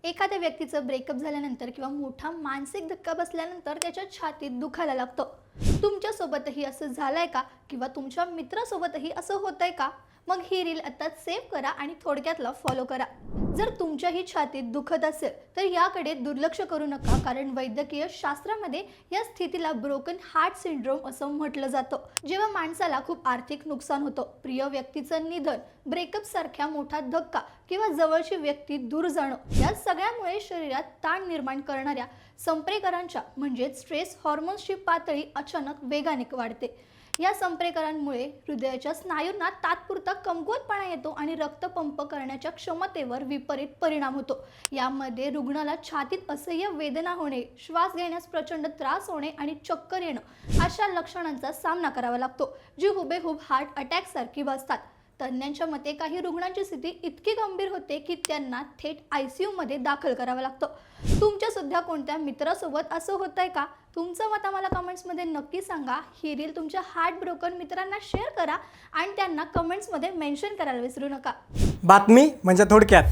एखाद्या व्यक्तीचं ब्रेकअप झाल्यानंतर किंवा मोठा मानसिक धक्का बसल्यानंतर त्याच्या छातीत दुखायला लागतं. तुमच्यासोबतही असं झालंय का? किंवा तुमच्या मित्रासोबतही असं होतंय का? मग ही रील आता सेव्ह करा आणि थोडक्यातला फॉलो करा. जर तुमच्याही छातीत दुखत असेल तर याकडे दुर्लक्ष करू नका, कारण वैद्यकीय शास्त्रामध्ये या स्थितीला ब्रोकन हार्ट सिंड्रोम असं म्हटलं जातं. जेव्हा माणसाला खूप आर्थिक नुकसान होतं, प्रिय व्यक्तीचं निधन, ब्रेकअप सारख्या मोठा धक्का किंवा जवळची व्यक्ती दूर जाणं, या सगळ्यामुळे शरीरात ताण निर्माण करणाऱ्या संप्रेरकांच्या म्हणजेच स्ट्रेस हॉर्मोन्सची पातळी अचानक वेगाने वाढते. या संप्रेरकांमुळे हृदयाच्या स्नायूंना तात्पुरता कमकुवतपणा येतो आणि रक्त पंप करण्याच्या क्षमतेवर विपरीत परिणाम होतो. यामध्ये रुग्णाला छातीत असह्य वेदना होणे, श्वास घेण्यास प्रचंड त्रास होणे आणि चक्कर येणं अशा लक्षणांचा सामना करावा लागतो, जी हुबेहूब हार्ट अटॅक सारखी भासतात. तज्ज्ञांच्या मते काही रुग्णांची स्थिती इतकी गंभीर होते की त्यांना थेट ICU मध्ये दाखल करावं लागतं. तुमच्या सुद्धा कोणत्या मित्रासोबत असं होतंय का? तुमचं मत आम्हाला कमेंट्समध्ये नक्की सांगा. ही रील तुमच्या हार्ट ब्रोकन मित्रांना शेअर करा आणि त्यांना कमेंट्समध्ये मेन्शन करायला विसरू नका. बातमी म्हणजे थोडक्यात.